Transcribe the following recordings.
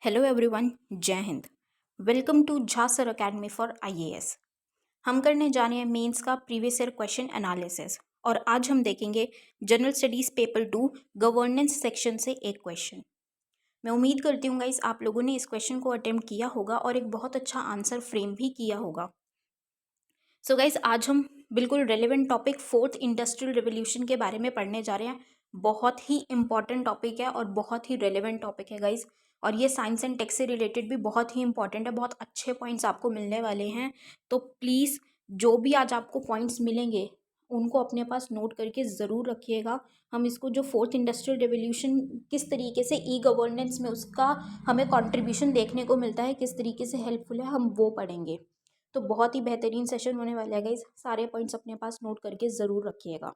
Hello everyone, जय हिंद। Welcome to Jha sir academy for IAS. हम करने जा रहे हैं मेंस का प्रीवियस ईयर क्वेश्चन एनालिसिस और आज हम देखेंगे general studies paper 2 governance section से एक क्वेश्चन। मैं उम्मीद करती हूँ गाइस आप लोगों ने इस क्वेश्चन को अटेम्प्ट किया होगा और एक बहुत अच्छा आंसर फ्रेम भी किया होगा। सो गाइस आज हम बिल्कुल relevant topic fourth industrial revolution के बारे में पढ़ने जा रहे हैं। बहुत ही इंपॉर्टेंट टॉपिक है और बहुत ही रेलेवेंट टॉपिक है गाइस, और ये साइंस एंड टेक से रिलेटेड भी बहुत ही इंपॉर्टेंट है। बहुत अच्छे पॉइंट्स आपको मिलने वाले हैं, तो प्लीज़ जो भी आज आपको पॉइंट्स मिलेंगे उनको अपने पास नोट करके ज़रूर रखिएगा। हम इसको जो फोर्थ इंडस्ट्रियल रिवोल्यूशन किस तरीके से ई गवर्नेंस में उसका हमें कंट्रीब्यूशन देखने को मिलता है, किस तरीके से हेल्पफुल है, हम वो पढ़ेंगे। तो बहुत ही बेहतरीन सेशन होने वाला है गाइस, सारे पॉइंट्स अपने पास नोट करके ज़रूर रखिएगा।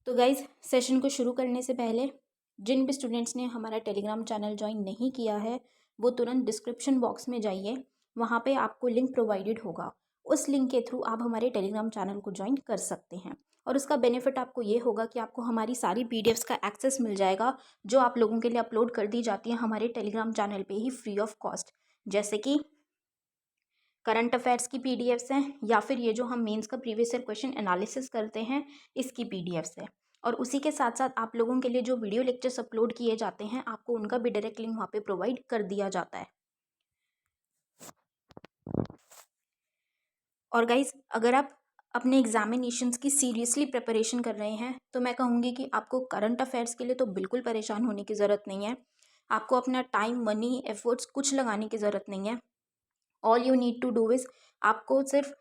तो गाइस सेशन को शुरू करने से पहले जिन भी स्टूडेंट्स ने हमारा टेलीग्राम चैनल ज्वाइन नहीं किया है वो तुरंत डिस्क्रिप्शन बॉक्स में जाइए, वहाँ पे आपको लिंक प्रोवाइडेड होगा। उस लिंक के थ्रू आप हमारे टेलीग्राम चैनल को ज्वाइन कर सकते हैं और उसका बेनिफिट आपको ये होगा कि आपको हमारी सारी पीडीएफ्स का एक्सेस मिल जाएगा जो आप लोगों के लिए अपलोड कर दी जाती है हमारे टेलीग्राम चैनल पे ही फ्री ऑफ कॉस्ट, जैसे कि करंट अफेयर्स की पीडीएफ्स हैं या फिर ये जो हम मेंस का प्रीवियस ईयर क्वेश्चन एनालिसिस करते हैं इसकी पीडीएफ्स है। और उसी के साथ साथ आप लोगों के लिए जो वीडियो लेक्चर्स अपलोड किए जाते हैं आपको उनका भी डायरेक्ट लिंक वहाँ पे प्रोवाइड कर दिया जाता है। और गाइज अगर आप अपने एग्जामिनेशंस की सीरियसली प्रिपरेशन कर रहे हैं तो मैं कहूँगी कि आपको करंट अफेयर्स के लिए तो बिल्कुल परेशान होने की ज़रूरत नहीं है। आपको अपना टाइम, मनी, एफर्ट्स कुछ लगाने की ज़रूरत नहीं है। All you need to do is आपको सिर्फ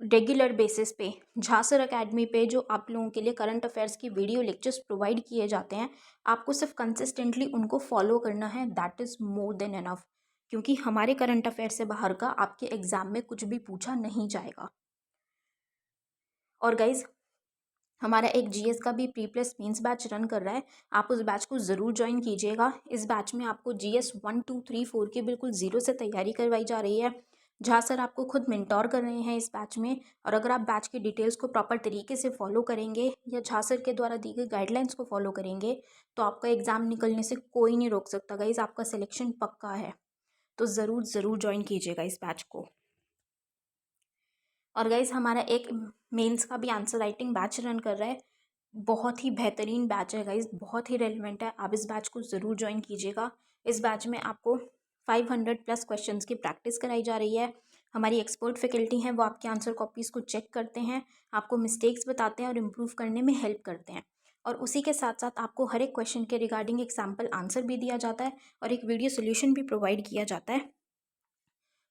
रेगुलर बेसिस पे झा सर अकेडमी पे जो आप लोगों के लिए करंट अफेयर्स की वीडियो लेक्चर्स प्रोवाइड किए जाते हैं आपको सिर्फ कंसिस्टेंटली उनको फॉलो करना है, that is more than enough. क्योंकि हमारे करंट अफेयर से बाहर का आपके एग्जाम में कुछ भी पूछा नहीं जाएगा। और गाइज हमारा एक जीएस का भी pre plus mains batch run कर रहा है, आप उस बैच को ज़रूर ज्वाइन कीजिएगा। इस बैच में आपको जीएस 1, 2, 3, 4 की बिल्कुल ज़ीरो से तैयारी करवाई जा रही है। जहाँ सर आपको खुद मेंटोर कर रहे हैं इस बैच में, और अगर आप बैच की डिटेल्स को प्रॉपर तरीके से फॉलो करेंगे या झा सर के द्वारा दी गई गाइडलाइंस को फॉलो करेंगे तो आपका एग्ज़ाम निकलने से कोई नहीं रोक सकता गाइज, आपका सिलेक्शन पक्का है। तो ज़रूर ज़रूर ज्वाइन कीजिएगा इस बैच को। और गाइज हमारा एक मेंस का भी आंसर राइटिंग बैच रन कर रहा है, बहुत ही बेहतरीन बैच है गाइज, बहुत ही रेलिवेंट है। आप इस बैच को ज़रूर ज्वाइन कीजिएगा। इस बैच में आपको 500 प्लस क्वेश्चंस की प्रैक्टिस कराई जा रही है। हमारी एक्सपर्ट फैकल्टी हैं, वो आपके आंसर कॉपीज़ को चेक करते हैं, आपको मिस्टेक्स बताते हैं और इम्प्रूव करने में हेल्प करते हैं। और उसी के साथ साथ आपको हर एक क्वेश्चन के रिगार्डिंग एक सैम्पल आंसर भी दिया जाता है और एक वीडियो सोल्यूशन भी प्रोवाइड किया जाता है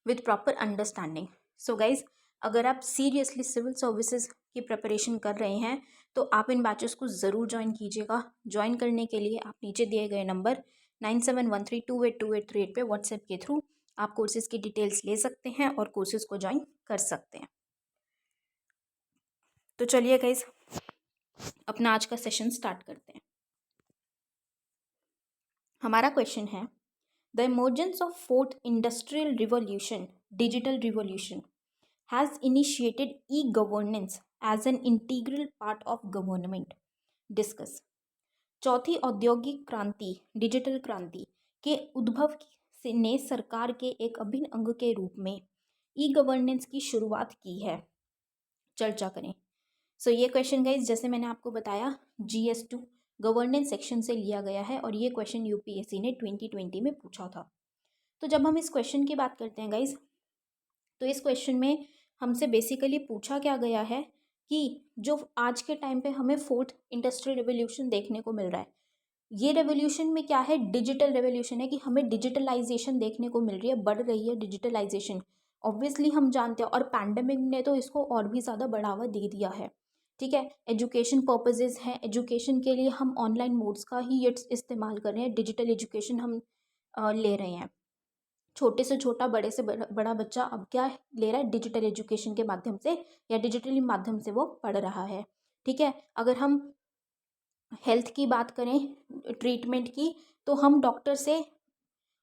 with proper understanding. So guys अगर आप सीरियसली सिविल सर्विसेज की प्रिपरेशन कर रहे हैं तो आप इन बैचेस को ज़रूर ज्वाइन कीजिएगा। ज्वाइन करने के लिए आप नीचे दिए गए नंबर 9713282838 पे व्हाट्सएप के थ्रू आप कोर्सेज की डिटेल्स ले सकते हैं और कोर्सेज को ज्वाइन कर सकते हैं। तो चलिए गाइज अपना आज का सेशन स्टार्ट करते हैं। हमारा क्वेश्चन है the emergence of fourth industrial revolution, digital revolution, has initiated e-governance as an integral part of government. Discuss. चौथी औद्योगिक क्रांति, डिजिटल क्रांति के उद्भव से ने सरकार के एक अभिन्न अंग के रूप में ई गवर्नेंस की शुरुआत की है। चर्चा करें। सो ये क्वेश्चन गाइज जैसे मैंने आपको बताया GS2 गवर्नेंस सेक्शन से लिया गया है और ये क्वेश्चन यूपीएससी ने 2020 में पूछा था। तो जब हम इस क्वेश्चन की बात करते हैं गाइज तो इस क्वेश्चन में हमसे बेसिकली पूछा क्या गया है कि जो आज के टाइम पे हमें फोर्थ इंडस्ट्रियल रेवोल्यूशन देखने को मिल रहा है, ये रेवोल्यूशन में क्या है, डिजिटल रेवोल्यूशन है कि हमें डिजिटलाइजेशन देखने को मिल रही है, बढ़ रही है डिजिटलाइजेशन। ऑब्वियसली हम जानते हैं और पैंडेमिक ने तो इसको और भी ज़्यादा बढ़ावा दे दिया है। ठीक है, एजुकेशन पर्पजेज़ हैं, एजुकेशन के लिए हम ऑनलाइन मोड्स का ही इस्तेमाल कर रहे हैं, डिजिटल एजुकेशन हम ले रहे हैं। छोटे से छोटा, बड़े से बड़ा बच्चा अब क्या ले रहा है, डिजिटल एजुकेशन के माध्यम से या डिजिटली माध्यम से वो पढ़ रहा है। ठीक है, अगर हम हेल्थ की बात करें, ट्रीटमेंट की, तो हम डॉक्टर से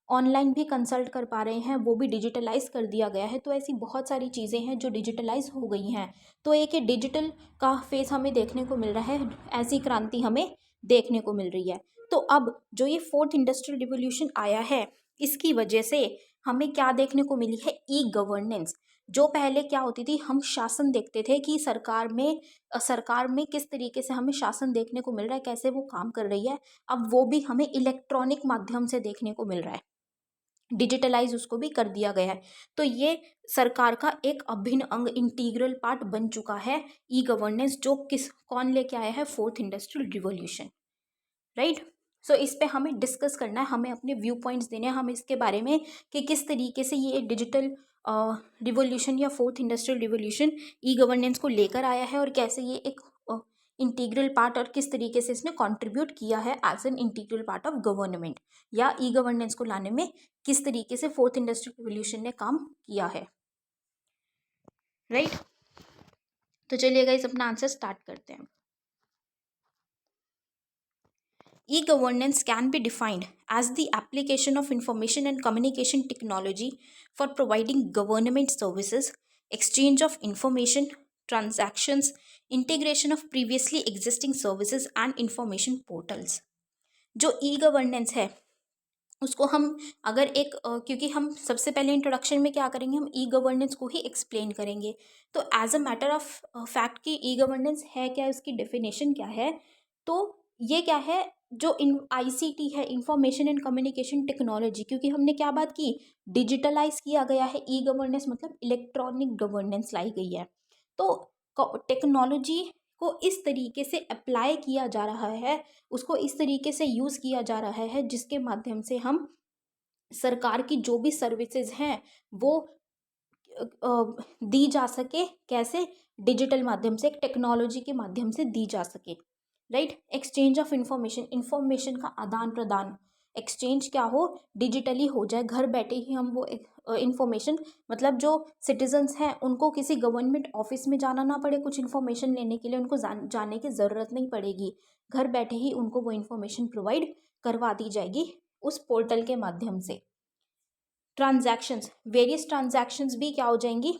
ऑनलाइन भी कंसल्ट कर पा रहे हैं, वो भी डिजिटलाइज कर दिया गया है। तो ऐसी बहुत सारी चीज़ें हैं जो डिजिटलाइज हो गई हैं। तो एक डिजिटल का फेस हमें देखने को मिल रहा है, ऐसी क्रांति हमें देखने को मिल रही है। तो अब जो ये फोर्थ इंडस्ट्रियल रिवॉल्यूशन आया है, इसकी वजह से हमें क्या देखने को मिली है, ई गवर्नेंस। जो पहले क्या होती थी, हम शासन देखते थे कि सरकार में किस तरीके से हमें शासन देखने को मिल रहा है, कैसे वो काम कर रही है, अब वो भी हमें इलेक्ट्रॉनिक माध्यम से देखने को मिल रहा है, डिजिटलाइज उसको भी कर दिया गया है। तो ये सरकार का एक अभिन्न अंग, इंटीग्रल पार्ट बन चुका है ई गवर्नेंस, जो कौन लेके आया है, फोर्थ इंडस्ट्रियल रिवॉल्यूशन, राइट। सो इस पे हमें डिस्कस करना है, हमें अपने व्यू पॉइंट्स देने हैं हम इसके बारे में कि किस तरीके से ये डिजिटल रिवॉल्यूशन या fourth industrial revolution e governance को लेकर आया है, और कैसे ये एक इंटीग्रल पार्ट, और किस तरीके से इसने कंट्रीब्यूट किया है as an integral part of government, या ई गवर्नेंस को लाने में किस तरीके से फोर्थ इंडस्ट्रियल रिवॉल्यूशन ने काम किया है, राइट। तो चलिए गाइस अपना आंसर स्टार्ट करते हैं। E-governance can be defined as the application of information and communication technology for providing government services, exchange of information, transactions, integration of previously existing services and information portals. जो e-governance है उसको हम अगर क्योंकि हम सबसे पहले इंट्रोडक्शन में क्या करेंगे, हम ई गवर्नेंस को ही एक्सप्लेन करेंगे। तो as a matter of fact कि ई गवर्नेंस है क्या, उसकी डेफिनेशन क्या है, तो ये क्या है, जो ICT है, इंफॉर्मेशन एंड कम्युनिकेशन टेक्नोलॉजी, क्योंकि हमने क्या बात की, डिजिटलाइज किया गया है, ई गवर्नेंस मतलब इलेक्ट्रॉनिक गवर्नेंस लाई गई है। तो टेक्नोलॉजी को इस तरीके से अप्लाई किया जा रहा है, उसको इस तरीके से यूज़ किया जा रहा है जिसके माध्यम से हम सरकार की जो भी सर्विसेज हैं वो दी जा सके, कैसे, डिजिटल माध्यम से, टेक्नोलॉजी के माध्यम से दी जा सके, right. Exchange of information, information का आदान प्रदान, एक्सचेंज क्या हो, डिजिटली हो जाए, घर बैठे ही हम वो इंफॉर्मेशन, मतलब जो सिटीजन्स हैं उनको किसी गवर्नमेंट ऑफिस में जाना ना पड़े, कुछ इन्फॉर्मेशन लेने के लिए उनको जाने की ज़रूरत नहीं पड़ेगी, घर बैठे ही उनको वो इन्फॉर्मेशन प्रोवाइड करवा दी जाएगी उस पोर्टल के माध्यम से। ट्रांजैक्शंस, वेरियस ट्रांजैक्शंस भी क्या हो जाएंगी,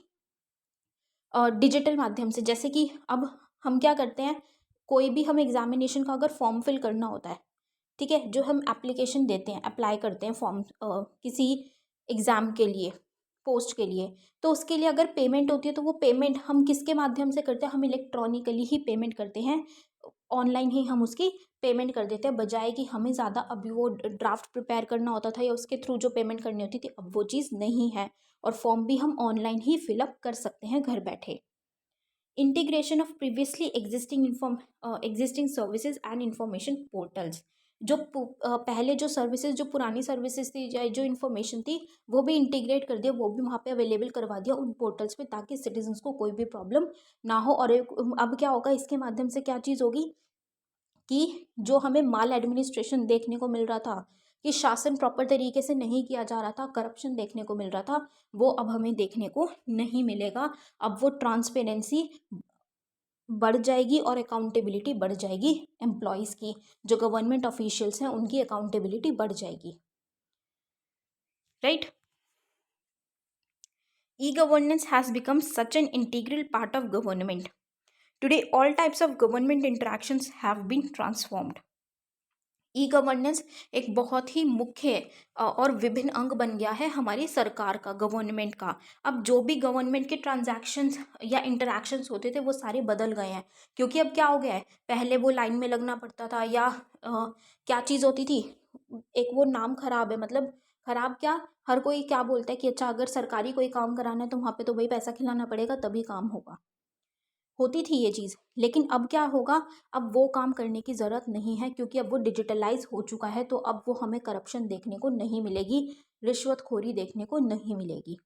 डिजिटल माध्यम से। जैसे कि अब हम क्या करते हैं, कोई भी हम एग्जामिनेशन का अगर फॉर्म फिल करना होता है, ठीक है, जो हम एप्लीकेशन देते हैं, अप्लाई करते हैं फॉर्म किसी एग्ज़ाम के लिए, पोस्ट के लिए, तो उसके लिए अगर पेमेंट होती है तो वो पेमेंट हम किसके माध्यम से करते हैं, हम इलेक्ट्रॉनिकली ही पेमेंट करते हैं, ऑनलाइन ही हम उसकी पेमेंट कर देते हैं, बजाय कि हमें ज़्यादा अभी वो ड्राफ्ट प्रिपेयर करना होता था या उसके थ्रू जो पेमेंट करनी होती थी, अब वो चीज़ नहीं है, और फॉर्म भी हम ऑनलाइन ही फिलअप कर सकते हैं घर बैठे। Integration of previously existing services and information portals, जो पहले जो सर्विसेज, जो पुरानी सर्विसेज थी या जो इन्फॉर्मेशन थी, वो भी इंटीग्रेट कर दिया, वो भी वहाँ पे अवेलेबल करवा दिया उन पोर्टल्स पे, ताकि सिटीजन्स को कोई भी प्रॉब्लम ना हो। और अब क्या होगा, इसके माध्यम से क्या चीज़ होगी कि जो हमें माल एडमिनिस्ट्रेशन देखने को मिल रहा था, कि शासन प्रॉपर तरीके से नहीं किया जा रहा था, करप्शन देखने को मिल रहा था, वो अब हमें देखने को नहीं मिलेगा। अब वो ट्रांसपेरेंसी बढ़ जाएगी और अकाउंटेबिलिटी बढ़ जाएगी, एम्प्लॉयज़ की, जो गवर्नमेंट ऑफिशियल्स हैं उनकी अकाउंटेबिलिटी बढ़ जाएगी, right. E-governance has become such an integral part of government. Today, all types of government interactions have been transformed. E governance एक बहुत ही मुख्य और विभिन्न अंग बन गया है हमारी सरकार का, गवर्नमेंट का। अब जो भी गवर्नमेंट के ट्रांजैक्शंस या इंटरैक्शंस होते थे वो सारे बदल गए हैं, क्योंकि अब क्या हो गया है, पहले वो लाइन में लगना पड़ता था, या क्या चीज़ होती थी, एक वो नाम खराब है, मतलब खराब क्या, हर कोई क्या बोलता है कि अच्छा अगर सरकारी कोई काम कराना है तो वहाँ पे तो भाई पैसा खिलाना पड़ेगा तभी काम होगा, होती थी ये चीज़। लेकिन अब क्या होगा, अब वो काम करने की ज़रूरत नहीं है, क्योंकि अब वो डिजिटलाइज हो चुका है, तो अब वो हमें करप्शन देखने को नहीं मिलेगी, रिश्वतखोरी देखने को नहीं मिलेगी।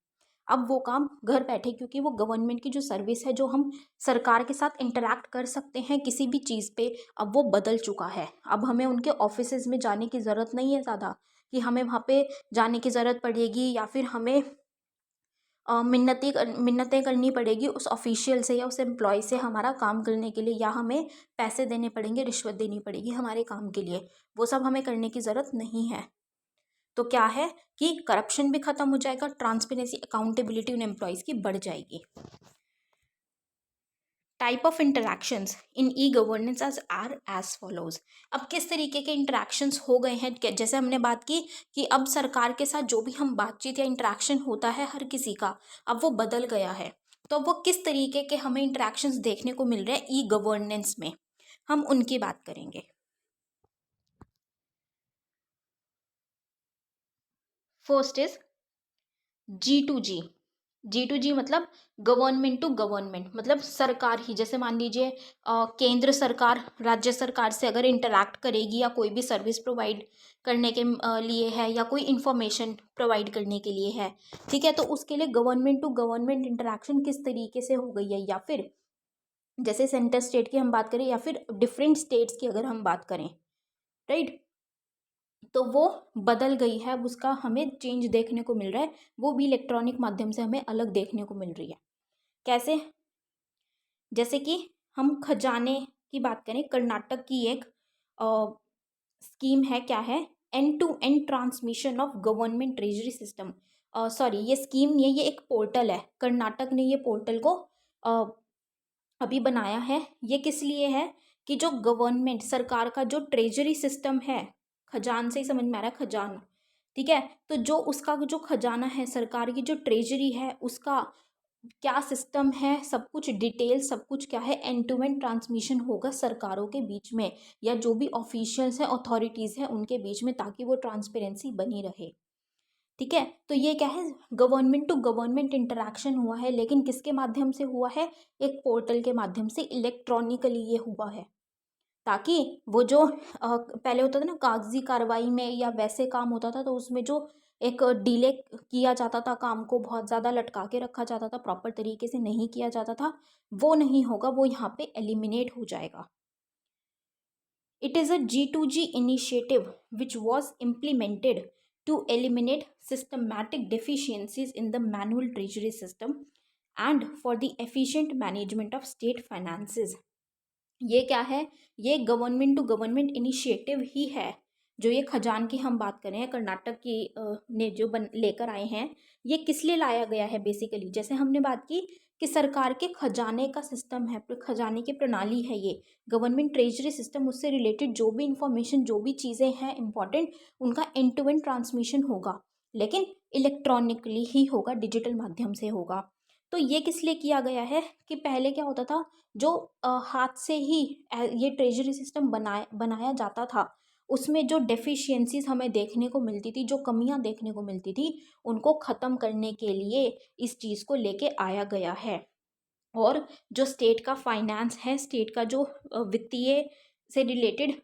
अब वो काम घर बैठे, क्योंकि वो गवर्नमेंट की जो सर्विस है, जो हम सरकार के साथ इंटरैक्ट कर सकते हैं किसी भी चीज़ पे, अब वो बदल चुका है। अब हमें उनके ऑफिसेज में जाने की ज़रूरत नहीं है ज़्यादा, कि हमें वहाँ पे जाने की ज़रूरत पड़ेगी, या फिर हमें मिन्नतें करनी पड़ेगी उस ऑफिशियल से या उस एम्प्लॉय से हमारा काम करने के लिए, या हमें पैसे देने पड़ेंगे, रिश्वत देनी पड़ेगी हमारे काम के लिए, वो सब हमें करने की ज़रूरत नहीं है। तो क्या है कि करप्शन भी ख़त्म हो जाएगा, ट्रांसपेरेंसी, अकाउंटेबिलिटी उन एम्प्लॉयज़ की बढ़ जाएगी। Type of interactions in e governance are as follows. अब किस तरीके के इंटरैक्शंस हो गए हैं, जैसे हमने बात की कि अब सरकार के साथ जो भी हम बातचीत या इंटरैक्शन होता है हर किसी का, अब वो बदल गया है। तो अब वो किस तरीके के हमें इंटरैक्शंस देखने को मिल रहे हैं ई गवर्नेंस में, हम उनकी बात करेंगे। First is G2G। G2G मतलब गवर्नमेंट टू गवर्नमेंट, मतलब सरकार ही, जैसे मान लीजिए केंद्र सरकार राज्य सरकार से अगर इंटरैक्ट करेगी या कोई भी सर्विस प्रोवाइड करने के लिए है या कोई इंफॉर्मेशन प्रोवाइड करने के लिए है, ठीक है, तो उसके लिए गवर्नमेंट टू गवर्नमेंट इंटरैक्शन किस तरीके से हो गई है, या फिर जैसे सेंटर स्टेट की हम बात करें या फिर डिफरेंट स्टेट्स की अगर हम बात करें, राइट, तो वो बदल गई है, अब उसका हमें चेंज देखने को मिल रहा है, वो भी इलेक्ट्रॉनिक माध्यम से हमें अलग देखने को मिल रही है। कैसे? जैसे कि हम खजाने की बात करें, कर्नाटक की एक स्कीम है, क्या है, end to end transmission of government treasury system. Sorry, ये स्कीम नहीं है, ये एक पोर्टल है, कर्नाटक ने ये पोर्टल को अभी बनाया है। ये किस लिए है कि जो गवर्नमेंट सरकार का जो ट्रेजरी सिस्टम है, खजान से ही समझ में आ रहा है, खजान, ठीक है, तो जो उसका जो खजाना है, सरकार की जो ट्रेजरी है, उसका क्या सिस्टम है, सब कुछ डिटेल, सब कुछ क्या है, एंड टू एंड ट्रांसमिशन होगा सरकारों के बीच में या जो भी ऑफिशियल्स हैं, अथॉरिटीज़ हैं, उनके बीच में, ताकि वो ट्रांसपेरेंसी बनी रहे। ठीक है, तो ये क्या है, गवर्नमेंट टू गवर्नमेंट इंटरैक्शन हुआ है, लेकिन किसके माध्यम से हुआ है, एक पोर्टल के माध्यम से, इलेक्ट्रॉनिकली ये हुआ है, ताकि वो जो पहले होता था ना कागजी कार्रवाई में या वैसे काम होता था, तो उसमें जो एक डिले किया जाता था, काम को बहुत ज़्यादा लटका के रखा जाता था, प्रॉपर तरीके से नहीं किया जाता था, वो नहीं होगा, वो यहाँ पे एलिमिनेट हो जाएगा। It is a G2G initiative which was implemented to eliminate systematic deficiencies in the manual treasury system and for the efficient management of state finances. ये क्या है, ये गवर्नमेंट टू गवर्नमेंट इनिशिएटिव ही है, जो ये खजान की हम बात करें, कर्नाटक की ने जो लेकर आए हैं, ये किस लिए लाया गया है बेसिकली, जैसे हमने बात की कि सरकार के खजाने का सिस्टम है, खजाने की प्रणाली है, ये गवर्नमेंट ट्रेजरी सिस्टम, उससे रिलेटेड जो भी इंफॉर्मेशन, जो भी चीज़ें हैं इंपॉर्टेंट, उनका एंड टू एंड ट्रांसमिशन होगा, लेकिन इलेक्ट्रॉनिकली ही होगा, डिजिटल माध्यम से होगा। तो ये किस लिए किया गया है कि पहले क्या होता था, जो हाथ से ही ये ट्रेजरी सिस्टम बनाया जाता था, उसमें जो डेफिशिएंसीज हमें देखने को मिलती थी, जो कमियां देखने को मिलती थी, उनको ख़त्म करने के लिए इस चीज़ को लेके आया गया है। और जो स्टेट का फाइनेंस है, स्टेट का जो वित्तीय से रिलेटेड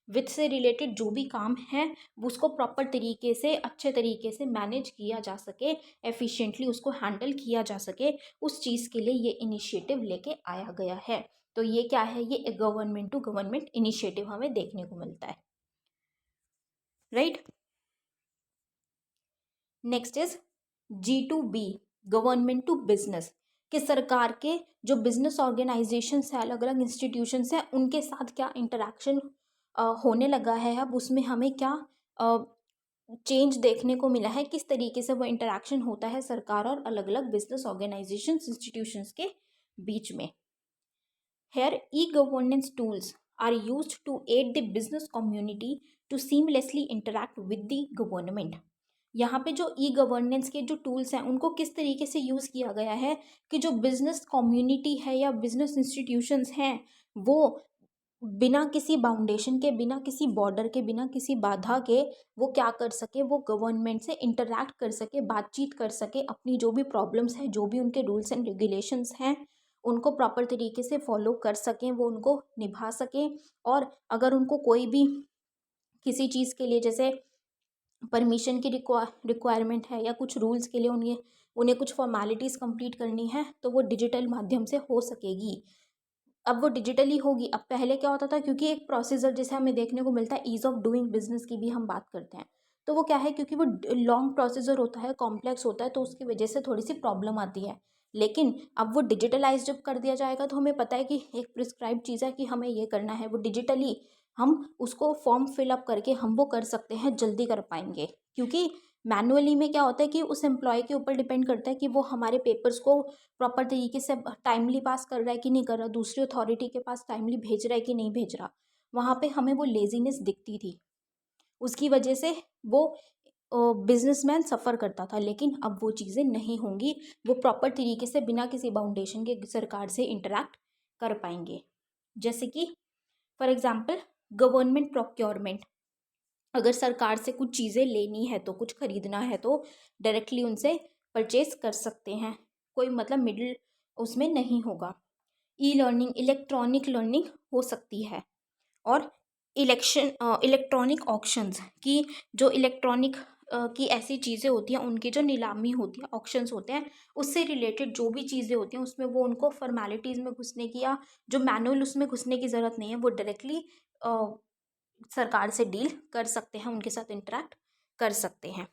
वित्त से रिलेटेड जो भी काम है, उसको प्रॉपर तरीके से, अच्छे तरीके से मैनेज किया जा सके, एफिशिएंटली उसको हैंडल किया जा सके, उस चीज़ के लिए ये इनिशिएटिव लेके आया गया है। तो ये क्या है, ये गवर्नमेंट टू गवर्नमेंट इनिशिएटिव हमें देखने को मिलता है, right. Next is G2B, government to business, कि सरकार के जो बिजनेस ऑर्गेनाइजेशंस है, अलग अलग इंस्टीट्यूशंस हैं, उनके साथ क्या इंटरेक्शन होने लगा है, अब उसमें हमें क्या चेंज देखने को मिला है, किस तरीके से वो इंटरेक्शन होता है सरकार और अलग अलग बिजनेस ऑर्गेनाइजेशंस, इंस्टीट्यूशंस के बीच में। Here, e-governance tools are used to aid the business community to seamlessly interact with the government. यहाँ पे जो ई गवर्नेंस के जो टूल्स हैं, उनको किस तरीके से यूज़ किया गया है कि जो बिजनेस कम्युनिटी है या बिजनेस इंस्टीट्यूशंस हैं, वो बिना किसी बाउंडेशन के, बिना किसी बॉर्डर के, बिना किसी बाधा के, वो क्या कर सके, वो गवर्नमेंट से इंटरैक्ट कर सके, बातचीत कर सके, अपनी जो भी प्रॉब्लम्स हैं, जो भी उनके रूल्स एंड रेगुलेशंस हैं, उनको प्रॉपर तरीके से फॉलो कर सकें, वो उनको निभा सकें। और अगर उनको कोई भी किसी चीज़ के लिए, जैसे परमिशन की रिक्वायरमेंट है या कुछ रूल्स के लिए उन्हें कुछ फॉर्मेलिटीज़ कंप्लीट करनी है, तो वो डिजिटल माध्यम से हो सकेगी। अब वो डिजिटली होगी। अब पहले क्या होता था, क्योंकि एक प्रोसीजर जैसे हमें देखने को मिलता है, ईज़ ऑफ डूइंग बिजनेस की भी हम बात करते हैं, तो वो क्या है, क्योंकि वो लॉन्ग प्रोसीजर होता है, कॉम्प्लेक्स होता है, तो उसकी वजह से थोड़ी सी प्रॉब्लम आती है। लेकिन अब वो डिजिटलाइज जब कर दिया जाएगा, तो हमें पता है कि एक प्रिस्क्राइब चीज़ है कि हमें ये करना है, वो डिजिटली हम उसको फॉर्म फिलअप करके हम वो कर सकते हैं, जल्दी कर पाएंगे, क्योंकि मैनुअली में क्या होता है कि उस एम्प्लॉय के ऊपर डिपेंड करता है कि वो हमारे पेपर्स को प्रॉपर तरीके से टाइमली पास कर रहा है कि नहीं कर रहा, दूसरी अथॉरिटी के पास टाइमली भेज रहा है कि नहीं भेज रहा। वहाँ पे हमें वो लेजीनेस दिखती थी, उसकी वजह से वो बिजनेसमैन सफ़र करता था। लेकिन अब वो चीज़ें नहीं होंगी, वो प्रॉपर तरीके से बिना किसी बाउंडेशन के सरकार से इंटरैक्ट कर पाएंगे। जैसे कि फॉर एग्जांपल गवर्नमेंट प्रोक्योरमेंट, अगर सरकार से कुछ चीज़ें लेनी है तो कुछ खरीदना है तो डायरेक्टली उनसे परचेज कर सकते हैं, कोई मतलब मिडिल उसमें नहीं होगा। ई लर्निंग, इलेक्ट्रॉनिक लर्निंग हो सकती है। और इलेक्ट्रॉनिक ऑक्शंस की, जो इलेक्ट्रॉनिक की ऐसी चीज़ें होती हैं उनकी जो नीलामी होती है, ऑक्शंस होते हैं, उससे रिलेटेड जो भी चीज़ें होती हैं उसमें वो उनको फॉर्मेलिटीज़ में घुसने की या जो मैनुअल उसमें घुसने की ज़रूरत नहीं है, वो डायरेक्टली सरकार से डील कर सकते हैं, उनके साथ इंटरेक्ट कर सकते हैं।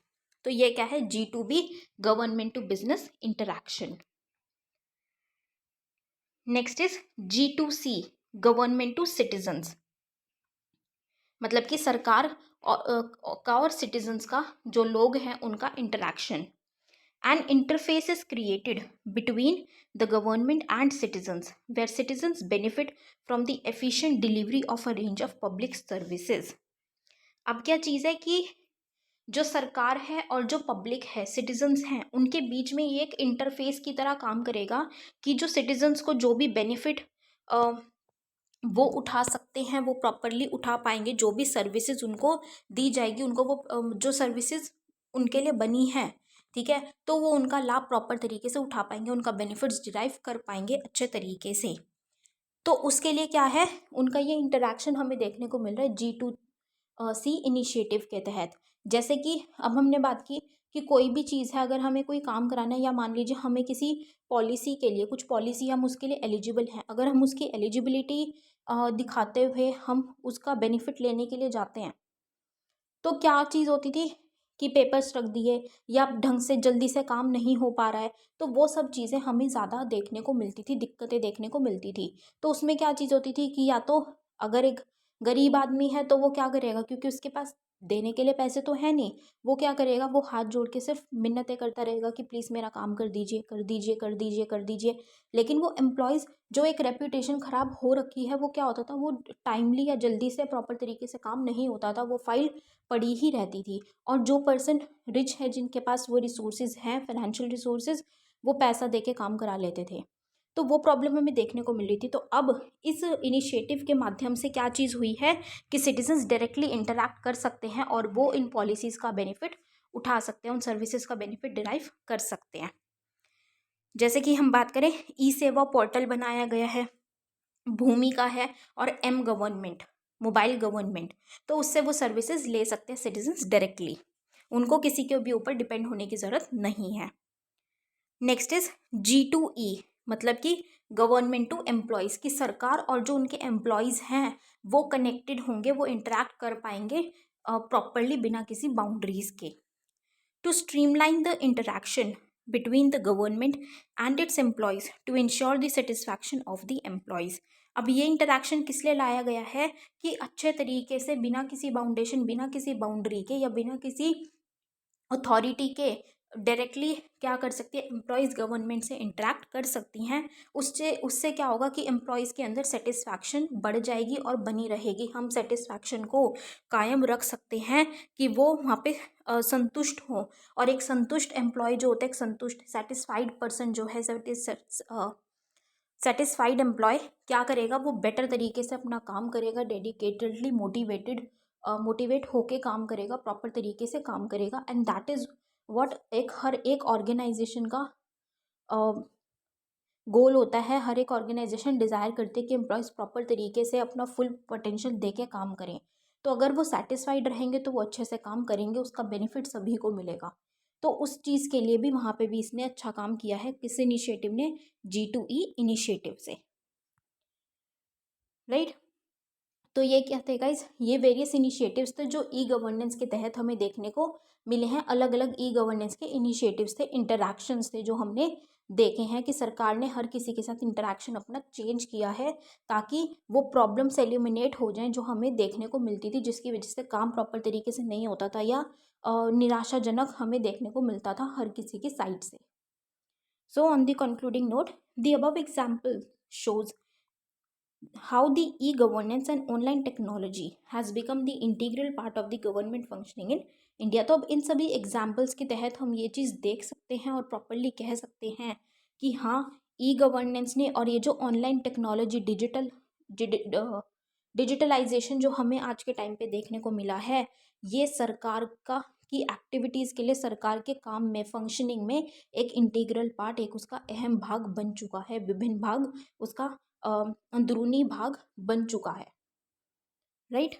तो ये क्या है, G2B, government to business interaction. Next is G2C, government to citizens, मतलब कि सरकार का और सिटीजन्स का, जो लोग हैं उनका interaction. An interface is created between the government and citizens where citizens benefit from the efficient delivery of a range of public services. अब क्या चीज़ है कि जो सरकार है और जो पब्लिक है, सिटीजन्स हैं, उनके बीच में ये एक इंटरफेस की तरह काम करेगा कि जो सिटीजन्स को जो भी बेनिफिट वो उठा सकते हैं वो प्रॉपरली उठा पाएंगे, जो भी सर्विसेज उनको दी जाएगी उनको वो जो सर्विसेज उनके लिए बनी है, ठीक है, तो वो उनका लाभ प्रॉपर तरीके से उठा पाएंगे, उनका बेनिफिट्स डिराइव कर पाएंगे अच्छे तरीके से। तो उसके लिए क्या है, उनका ये इंटरेक्शन हमें देखने को मिल रहा है G2C इनिशिएटिव के तहत। जैसे कि अब हमने बात की कि कोई भी चीज़ है, अगर हमें कोई काम कराना है या मान लीजिए हमें किसी पॉलिसी के लिए, कुछ पॉलिसी हम उसके लिए एलिजिबल हैं, अगर हम उसकी एलिजिबिलिटी दिखाते हुए हम उसका बेनिफिट लेने के लिए जाते हैं, तो क्या चीज़ होती थी कि पेपर्स रख दिए या ढंग से जल्दी से काम नहीं हो पा रहा है, तो वो सब चीज़ें हमें ज़्यादा देखने को मिलती थी, दिक्कतें देखने को मिलती थी। तो उसमें क्या चीज़ होती थी कि या तो अगर एक गरीब आदमी है तो वो क्या करेगा, क्योंकि उसके पास देने के लिए पैसे तो है नहीं, वो क्या करेगा, वो हाथ जोड़ के सिर्फ मिन्नतें करता रहेगा कि प्लीज़ मेरा काम कर दीजिए, कर दीजिए, कर दीजिए, कर दीजिए। लेकिन वो एम्प्लॉयज़, जो एक रेपुटेशन ख़राब हो रखी है, वो क्या होता था, वो टाइमली या जल्दी से प्रॉपर तरीके से काम नहीं होता था, वो फाइल पड़ी ही रहती थी। और जो पर्सन रिच है, जिनके पास वो रिसोर्सेज हैं, फाइनेंशियल रिसोर्सेज, वो पैसा दे के काम करा लेते थे। तो वो प्रॉब्लम हमें देखने को मिल रही थी। तो अब इस इनिशिएटिव के माध्यम से क्या चीज़ हुई है कि सिटीजन्स डायरेक्टली इंटरैक्ट कर सकते हैं और वो इन पॉलिसीज़ का बेनिफिट उठा सकते हैं, उन सर्विसेज का बेनिफिट डिराइव कर सकते हैं। जैसे कि हम बात करें, ई सेवा पोर्टल बनाया गया है, भूमिका है, और एम गवर्नमेंट, मोबाइल गवर्नमेंट, तो उससे वो सर्विसेज ले सकते हैं सिटीजन्स डायरेक्टली, उनको किसी के भी ऊपर डिपेंड होने की ज़रूरत नहीं है। नेक्स्ट इज G2E, मतलब कि गवर्नमेंट टू एम्प्लॉयज़, की सरकार और जो उनके एम्प्लॉयज़ हैं वो कनेक्टेड होंगे, वो इंटरेक्ट कर पाएंगे प्रॉपरली बिना किसी बाउंड्रीज के। To streamline the interaction between the government and its employees to ensure the satisfaction of the employees। अब ये इंटरेक्शन किस लिए लाया गया है कि अच्छे तरीके से बिना किसी बाउंडेशन, बिना किसी बाउंड्री के या बिना किसी अथॉरिटी के डायरेक्टली क्या कर सकती है, एम्प्लॉयज़ गवर्नमेंट से इंटरेक्ट कर सकती हैं। उससे उससे क्या होगा कि एम्प्लॉयज़ के अंदर सेटिस्फैक्शन बढ़ जाएगी और बनी रहेगी, हम सेटिस्फैक्शन को कायम रख सकते हैं कि वो वहाँ पे संतुष्ट हो। और एक संतुष्ट एम्प्लॉय जो होता है, एक संतुष्ट सेटिस्फाइड पर्सन जो है, सेटिस्फाइड एम्प्लॉय क्या करेगा, वो बेटर तरीके से अपना काम करेगा, डेडिकेटेडली मोटिवेट होके काम करेगा, प्रॉपर तरीके से काम करेगा। एंड दैट इज़ व्हाट हर एक ऑर्गेनाइजेशन का गोल होता है। हर एक ऑर्गेनाइजेशन डिज़ायर करते हैं कि एम्प्लॉयज़ प्रॉपर तरीके से अपना फुल पोटेंशियल दे के काम करें। तो अगर वो सेटिस्फाइड रहेंगे तो वो अच्छे से काम करेंगे, उसका बेनिफिट सभी को मिलेगा। तो उस चीज़ के लिए भी वहाँ पे भी इसने अच्छा काम किया है, किस इनिशिएटिव ने, G2E इनिशिएटिव से, राइट। तो ये क्या थे गाइज, ये वेरियस इनिशिएटिव्स थे जो ई गवर्नेंस के तहत हमें देखने को मिले हैं। अलग अलग ई गवर्नेंस के इनिशिएटिव्स थे, इंटरैक्शंस थे जो हमने देखे हैं कि सरकार ने हर किसी के साथ इंटरैक्शन अपना चेंज किया है ताकि वो प्रॉब्लम्स एलिमिनेट हो जाएं जो हमें देखने को मिलती थी, जिसकी वजह से काम प्रॉपर तरीके से नहीं होता था या निराशाजनक हमें देखने को मिलता था हर किसी की साइड से। So on the concluding note, the above example shows how the e-governance and online technology has become the integral part of the government functioning in India। तो अब इन सभी एग्जाम्पल्स के तहत हम ये चीज़ देख सकते हैं और प्रॉपरली कह सकते हैं कि हाँ, ई गवर्नेंस ने और ये जो ऑनलाइन टेक्नोलॉजी डिजिटलाइजेशन जो हमें आज के टाइम पे देखने को मिला है, ये सरकार का की एक्टिविटीज़ के लिए, सरकार के काम में, फंक्शनिंग में एक इंटीग्रल पार्ट, एक उसका अहम भाग बन चुका है, विभिन्न भाग उसका अंदरूनी भाग बन चुका है, right.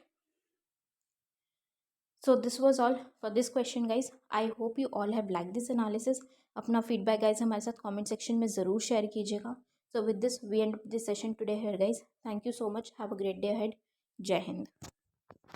So this was all for this question guys. I hope you all have like this analysis. अपना फीडबैक गाइज हमारे साथ कमेंट सेक्शन में ज़रूर शेयर कीजिएगा। So with this we end this session today here guys. Thank you so much, have a great day ahead. जय हिंद।